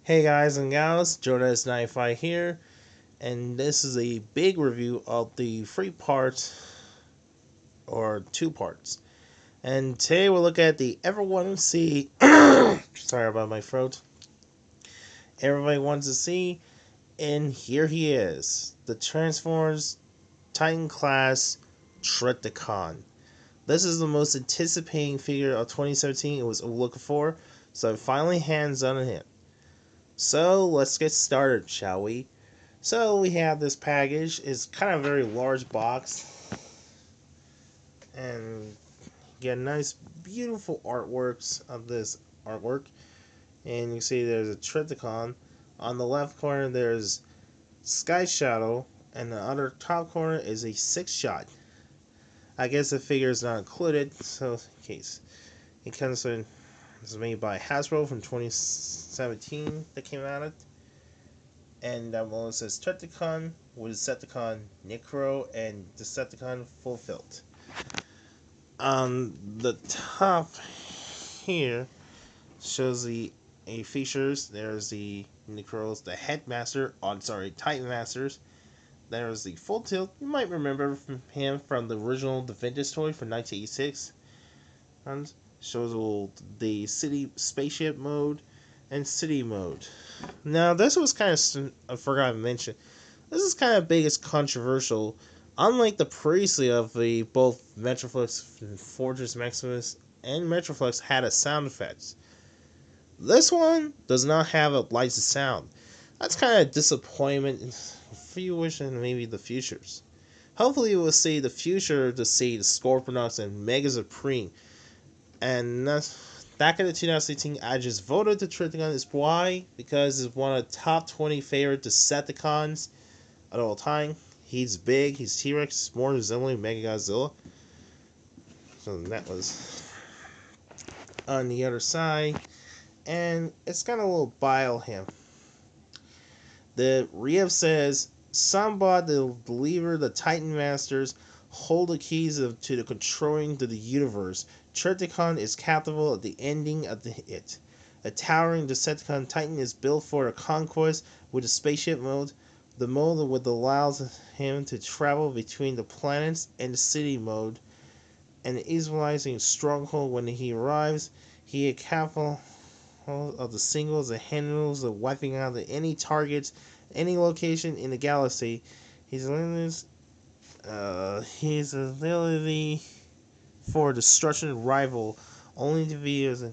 Hey guys and gals, Jordas95 here, and this is a big review of the three parts, or two parts. And today we'll look at the Everyone to See, sorry about my throat, Everybody Wants to See, and here he is, the Transformers Titan class trypticon. This is the most anticipating figure of 2017 it was looking for, so I'm finally hands on it. So let's get started, shall we? So we have this package. It's kind of a very large box, and you get nice, beautiful artworks of this artwork. And you see there's a trypticon. On the left corner there's Sky Shadow, and the other top corner is a six shot. I guess the figure is not included, so in case it comes in. This is made by Hasbro from 2017 that came out. And that one says Trypticon with Decepticon Necro and Decepticon Fulfilled. On the top here shows the features. There's the Necros, the Headmaster, Titan Masters. There's the Full Tilt. You might remember him from the original The Vintage toy from 1986. And shows the city spaceship mode and city mode. Now this was kind of, I forgot to mention, this is kind of big as controversial. Unlike the previously of the both Metroflex Fortress Maximus and Metroflex had a sound effects. This one does not have a lights and sound. That's kind of disappointment for you wishing maybe the futures. Hopefully we'll see the future to see the Scorponauts and Mega Supreme. And that's back in the 2018, I just voted the Trypticon. Is why? Because it's one of the top 20 favorite Decepticons of all time. He's big, he's T-Rex, more resembling Mechagodzilla. So that was on the other side. And it's got a little bio him. The Rev says, somebody the believer the Titan Masters hold the keys to the controlling to the universe. Trypticon is capable at the ending of it. A towering Decepticon Titan is built for a conquest with a spaceship mode. The mode that allows him to travel between the planets and the city mode. And the equalizing stronghold when he arrives. He is capable of the singles and handles of wiping out any targets, any location in the galaxy. His ability for destruction rival only to be as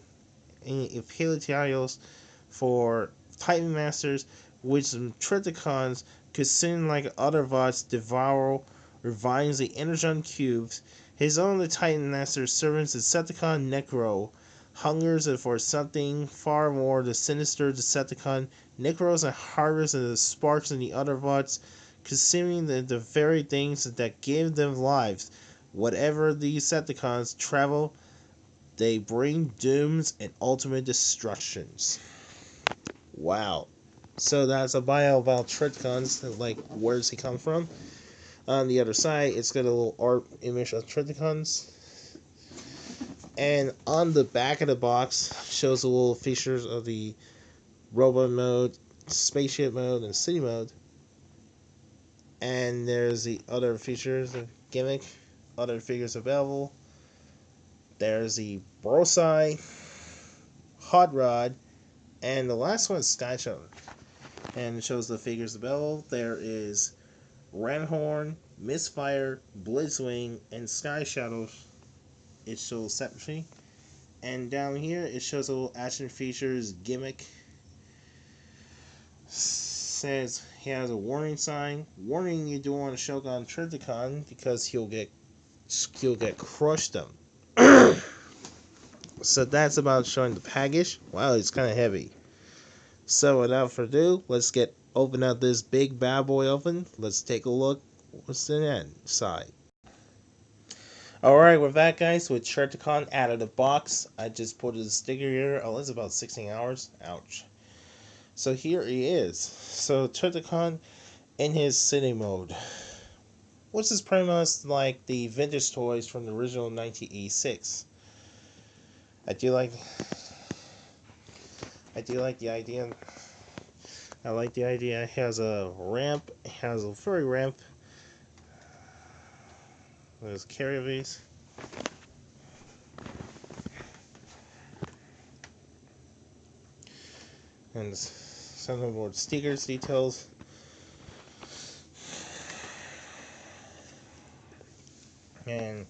Imperials for Titan Masters, which Trypticons could soon, like other bots, devour revines the Energon cubes. His own Titan Master servants Decepticon Necro hungers for something far more the sinister Decepticon. Necros and harvest the sparks in the other bots, consuming the very things that give them lives. Whatever the Decepticons travel, they bring dooms and ultimate destructions. Wow. So that's a bio about Trypticons, like where's he come from. On the other side, it's got a little art image of Trypticons. And on the back of the box shows the little features of the robot mode, spaceship mode, and city mode. And there's the other features, the gimmick, other figures available. There's the Brosai, Hot Rod, and the last one is Sky Shadow. And it shows the figures available. There is Ranhorn, Misfire, Blitzwing, and Sky Shadow. It shows separately. And down here it shows a little action features gimmick. Says he has a warning sign. Warning you don't want to Shogun Trypticon because he'll get crushed them. So that's about showing the package. Wow, it's kind of heavy. So without further ado, let's open up this big bad boy open. Let's take a look what's in the inside. Alright, we're back guys with Trypticon out of the box. I just put the sticker here. Oh, it's about 16 hours. Ouch. So here he is. So Trypticon in his city mode. Which is pretty much like the vintage toys from the original 1986. I do like the idea I like the idea. It has a ramp. It has a furry ramp. There's carrier base. And some more stickers details. And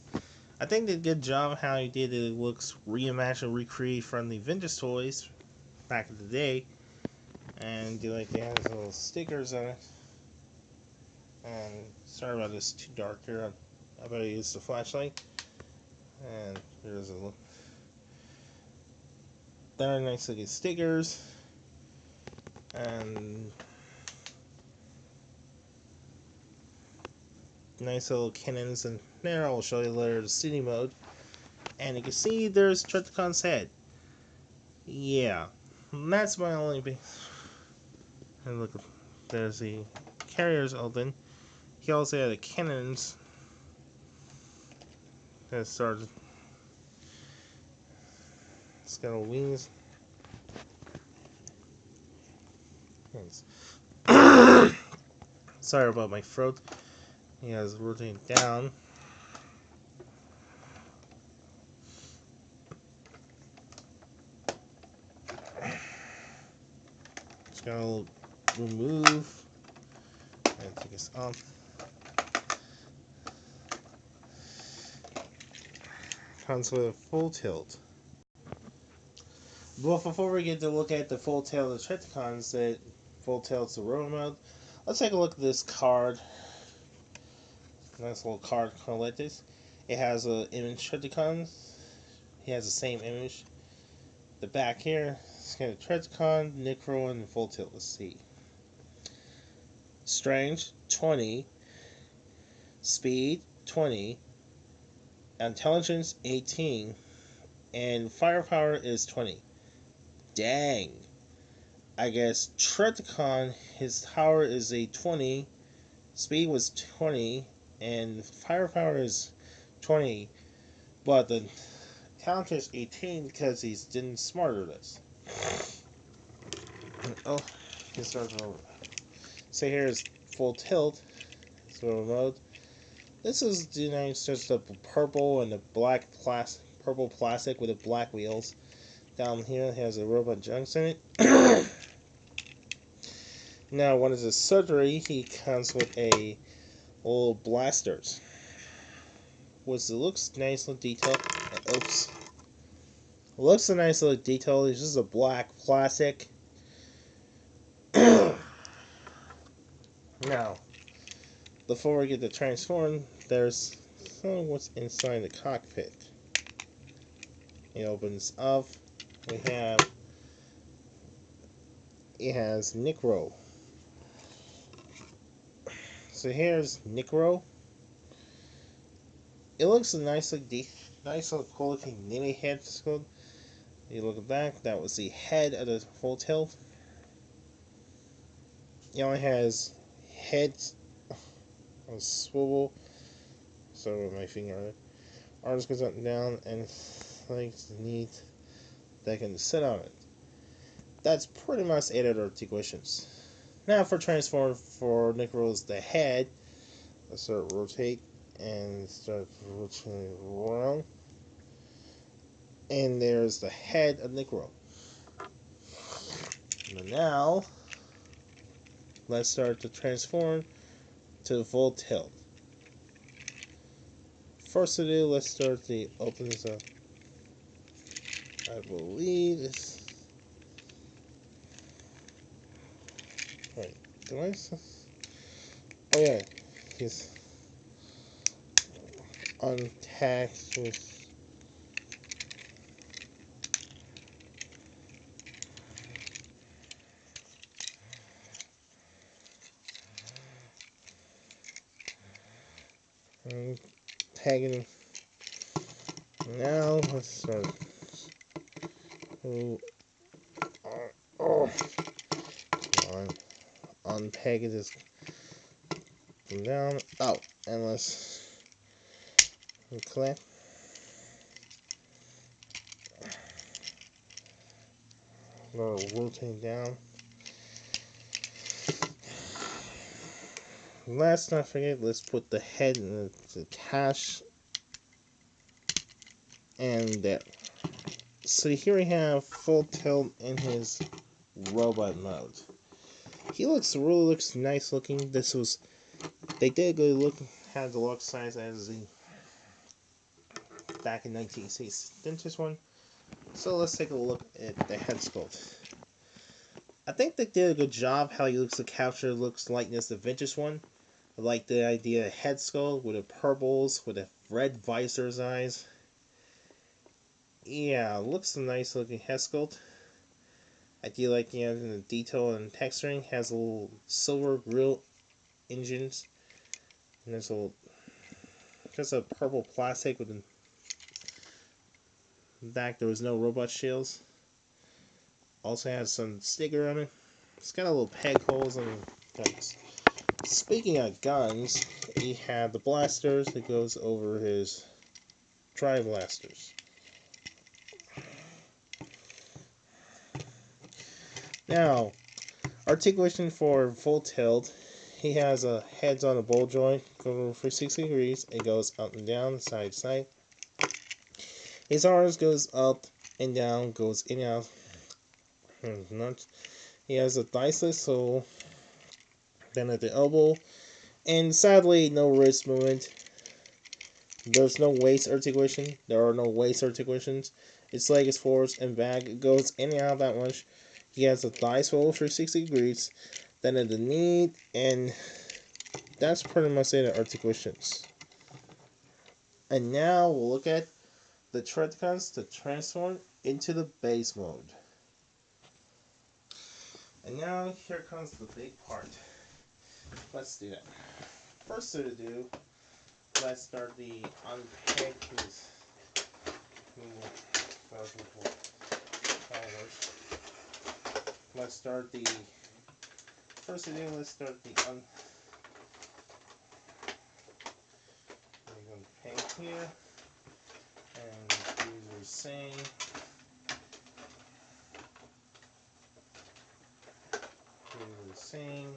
I think they did a good job how he did it. It looks reimagined, recreated from the vintage toys back in the day. And they have little stickers on it. And sorry about this, too dark here. I better use the flashlight. And there's a look. There are nice looking stickers. And nice little cannons in there. I'll show you later the city mode. And you can see there's Trypticon's head. Yeah. And that's my only big. And look, there's the carriers open. He also had the cannons that started. It's got wings. Sorry about my throat. He has rotating down. Just gonna remove and take this off. Comes with a full tilt. But before we get to look at the full tilt of the Trypticons, that full tilt's the road mode, let's take a look at this card. Nice little card like this. It has an image Trypticon. He has the same image. The back here, it's got a Trypticon, Necro, and full tilt. Let's see. Strength 20, Speed 20, Intelligence 18, and Firepower is 20. Dang. I guess Trypticon, his power is a 20, Speed was 20, and Firepower is 20, but the talent is 18 because he's didn't smarter this. Oh, he starts over. So here's full tilt. So mode. This is just a purple and a black purple plastic with the black wheels. Down here it has a robot junks in it. Now, when it's a surgery, he comes with a little blasters, which looks nice little detail. Oops, looks a nice little detail. It's just a black plastic. Now, before we get to transform, there's what's inside the cockpit. It opens up. It has Necro. So here's Necro. It looks a nice little cool looking mini head. You look back, that was the head of the hotel. It only has head, a swivel. So with my finger on it. Arms goes up and down, and legs neat that can sit on it. That's pretty much it at articulations. Now for transform for Necro's the head. Let's start rotate and start rotating around. And there's the head of Necro. Now let's start to transform to full tilt. First to do, let's start to open this up. I believe it's right. Do I? Oh yeah, he's untaxed with. Tagging him. Now let's start. Oh, come on. Unpeg this down. Oh, and let's clamp. Rotate down. last not forget, let's put the head in the cache. And there. So here we have Full Tilt in his robot mode. He really looks nice looking. They did a good look, had the look size as the back in 1986 vintage one. So let's take a look at the head sculpt. I think they did a good job how he looks to capture looks likeness the vintage one. I like the idea of head sculpt with the purples, with the red visor's eyes. Yeah, looks a nice looking head sculpt. I do like the detail and texturing. Has a little silver grill engines. And there's just a purple plastic with the back. There was no robot shields. Also has some sticker on it. It's got a little peg holes on the guns. Speaking of guns, he had the blasters that goes over his dry blasters. Now, articulation for Full Tilt. He has a heads on a ball joint going for 60 degrees. It goes up and down, side to side. His arms goes up and down, goes in and out. He has a diceless sole, then at the elbow, and sadly, no wrist movement. There's no waist articulation. There are no waist articulations. Its leg is forwards and back. It goes in and out that much. He has a thigh swivel for 60 degrees. Then at the knee, and that's pretty much it, articulations. And now we'll look at the trypticons to transform into the base mode. And now here comes the big part. Let's do that. First to do, let's start the unpack this. Let's start the first to do. Let's start the we're going to paint here and do the same. Do the same.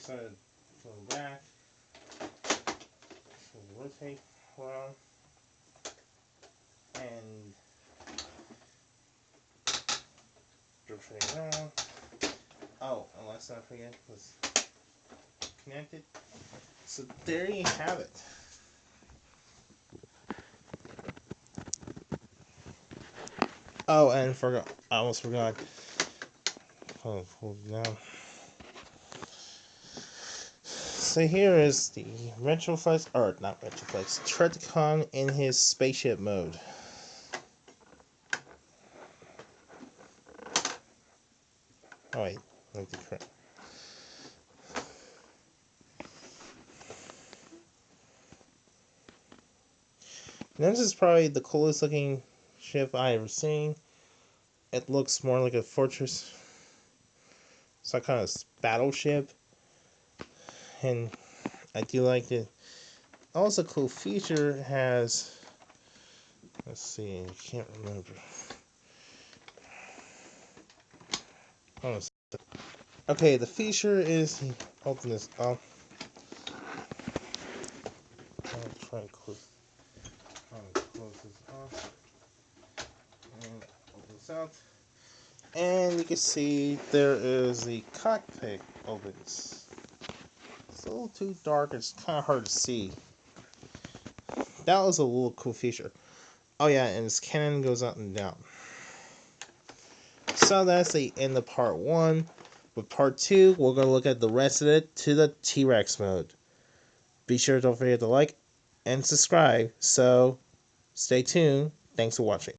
So go back, so rotate around, and rotate around. Oh, and let's not forget, let's connect it. So there you have it. Oh, and I almost forgot. Hold it down. So here is the Retroflex, or not Retroflex, trypticon in his spaceship mode. Oh wait, like the correct. This is probably the coolest looking ship I ever seen. It looks more like a fortress, some kind of battleship, and I do like it. Also, cool feature has. Let's see, I can't remember. Oh, okay, the feature is open this up. I'll try and close this off and open this out. And you can see there is the cockpit opens. It's a little too dark, it's kind of hard to see. That was a little cool feature. Oh yeah, and its cannon goes up and down. So that's the end of part 1. With part 2, we're going to look at the rest of it to the T-Rex mode. Be sure don't forget to like and subscribe. So stay tuned. Thanks for watching.